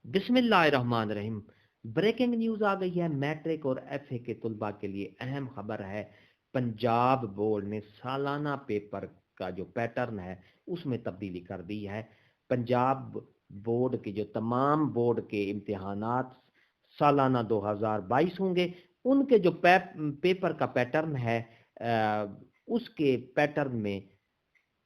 बिस्मिल्लाहिर्रहमानिर्रहीम। Breaking news आ गई है। मैट्रिक और एफए के तुलबा के लिए अहम खबर है। पंजाब बोर्ड ने सालाना पेपर का जो पैटर्न है उसमें तब्दीली कर दी है। पंजाब बोर्ड के जो तमाम बोर्ड के इम्तिहानात सालाना 2022 होंगे, उनके जो पेपर का पैटर्न है उसके पैटर्न में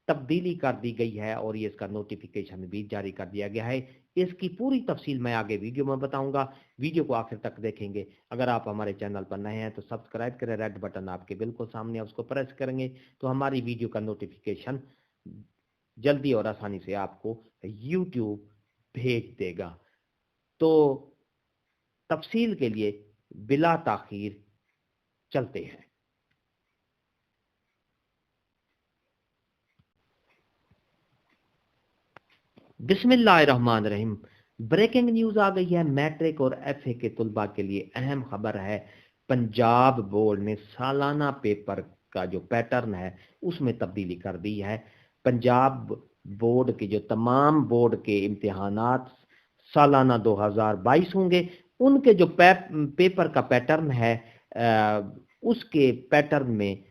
तब्दीली कर दी गई है और ये इसका नोटिफिकेशन भी जारी कर दिया गया है। इसकी पूरी तफसील मैं आगे वीडियो में बताऊंगा। वीडियो को आखिर तक देखेंगे। अगर आप हमारे चैनल पर नए हैं तो सब्सक्राइब करें, रेड बटन आपके बिल्कुल सामने है, उसको प्रेस करेंगे तो हमारी वीडियो का नोटिफिकेशन जल्दी और आसानी से आपको यूट्यूब भेज देगा। तो तफसील के लिए बिला ताखीर चलते हैं। बिस्मिल्लाहिर्रहमानिर्रहीम। ब्रेकिंग न्यूज़ आ गई है। मैट्रिक और एफए के तुलबा के लिए अहम खबर है। पंजाब बोर्ड ने सालाना पेपर का जो पैटर्न है उसमें तब्दीली कर दी है। पंजाब बोर्ड के जो तमाम बोर्ड के इम्तिहानात सालाना 2022 होंगे, उनके जो पेपर का पैटर्न है उसके पैटर्न में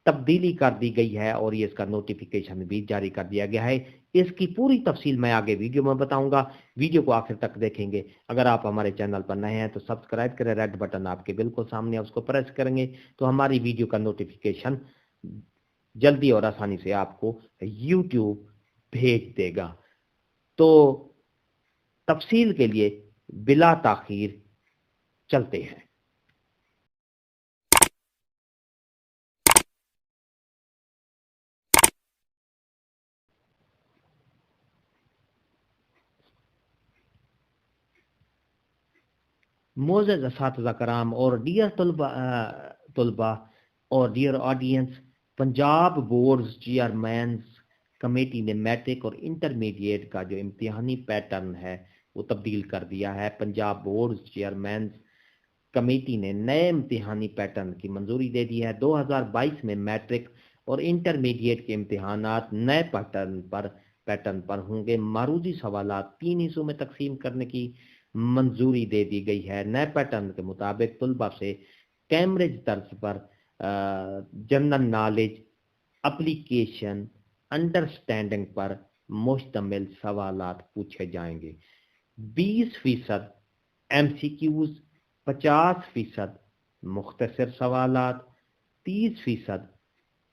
तब्दीली कर दी गई है और ये इसका नोटिफिकेशन भी जारी कर दिया गया है। इसकी पूरी तफसील मैं आगे वीडियो में बताऊंगा। वीडियो को आखिर तक देखेंगे। अगर आप हमारे चैनल पर नए हैं तो सब्सक्राइब करें, रेड बटन आपके बिल्कुल सामने है, उसको प्रेस करेंगे तो हमारी वीडियो का नोटिफिकेशन जल्दी और आसानी से आपको यूट्यूब भेज देगा। तो तफसील के लिए बिला ताखीर चलते हैं। मोअज़्ज़ज़ असातिज़ा कराम और डियर तलबा और dear audience, Punjab boards chairman committee ने मैट्रिक और इंटरमीडिएट का जो इम्तिहानी पैटर्न है वो तब्दील कर दिया है। पंजाब बोर्ड्स चेयरमैन कमेटी ने नए इम्तिहानी पैटर्न की मंजूरी दे दी है। 2022 में मैट्रिक और इंटरमीडिएट के इम्तिहानात नए पैटर्न पर होंगे। मारूजी सवालात 3 हिस्सों में तकसीम करने की मंजूरी दे दी गई है। नए पैटर्न के मुताबिक तुलबा से कैम्ब्रिज तर्ज पर जनरल नॉलेज, एप्लीकेशन, अंडरस्टैंडिंग पर मुश्तमिल सवालात पूछे जाएंगे। 20% MCQs, 50% मुख्तसर सवालात, 30%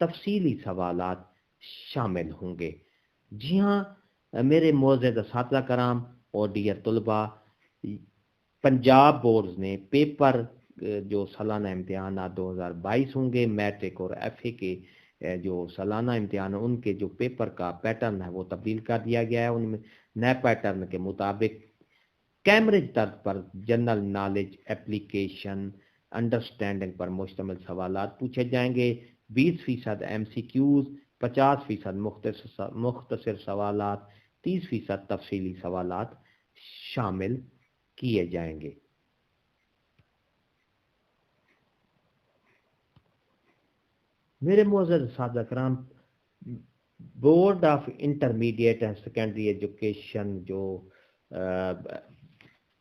तफसीली सवालात शामिल होंगे। जी हाँ मेरे मोअज़्ज़ज़ असातिज़ा कराम और डियर तलबा, पंजाब बोर्ड ने पेपर जो सालाना इम्तिहान 2022 होंगे, मैट्रिक और एफए के जो सालाना इम्तिहान उनके जो पेपर का पैटर्न है वो तब्दील कर दिया गया है। उनमें नए पैटर्न के मुताबिक कैम्ब्रिज तर्ज पर जनरल नॉलेज, एप्लीकेशन, अंडरस्टैंडिंग पर मुश्तमिल सवालात पूछे जाएंगे। 20% MCQs, 50% मुख्तसर सवालात, 30% तफसीली सवालात शामिल किए जाएंगे। मेरे मोअज़्ज़ज़ सादा कराम, board of intermediate and secondary education जो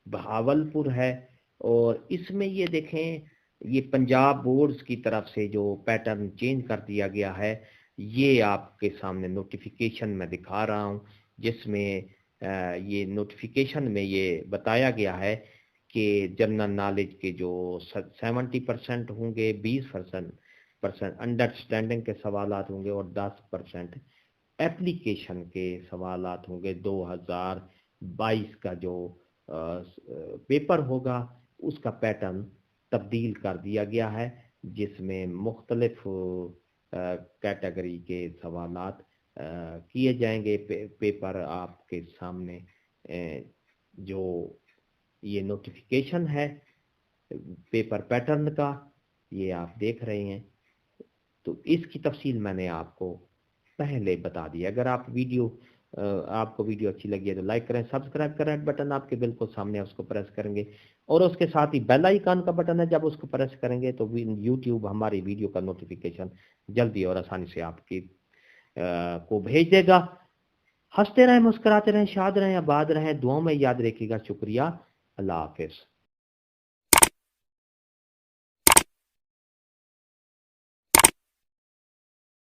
बहावलपुर है, और इसमें ये देखें ये पंजाब बोर्ड्स की तरफ से जो पैटर्न चेंज कर दिया गया है, ये आपके सामने नोटिफिकेशन में दिखा रहा हूँ, जिसमें ये नोटिफिकेशन में ये बताया गया है कि जनरल नॉलेज के जो 70% होंगे, 20% अंडरस्टैंडिंग के सवालात होंगे और 10% एप्लीकेशन के सवालात होंगे। 2022 का जो पेपर होगा उसका पैटर्न तब्दील कर दिया गया है, जिसमें मुख्तलिफ कैटेगरी के सवालात किए जाएंगे। पेपर आपके सामने जो ये नोटिफिकेशन है पेपर पैटर्न का, ये आप देख रहे हैं। तो इसकी तफसील मैंने आपको पहले बता दी। अगर आपको वीडियो अच्छी लगी है तो लाइक करें, सब्सक्राइब करें, रेड बटन आपके बिल्कुल सामने है, उसको प्रेस करेंगे और उसके साथ ही बेल आइकन का बटन है, जब उसको प्रेस करेंगे तो यूट्यूब हमारी वीडियो का नोटिफिकेशन जल्दी और आसानी से आपकी को भेज देगा। ہنستے رہیں، مسکراتے رہیں، شاد رہیں، آباد رہیں، دعاؤں میں یاد رکھیے گا. شکریہ. اللہ حافظ.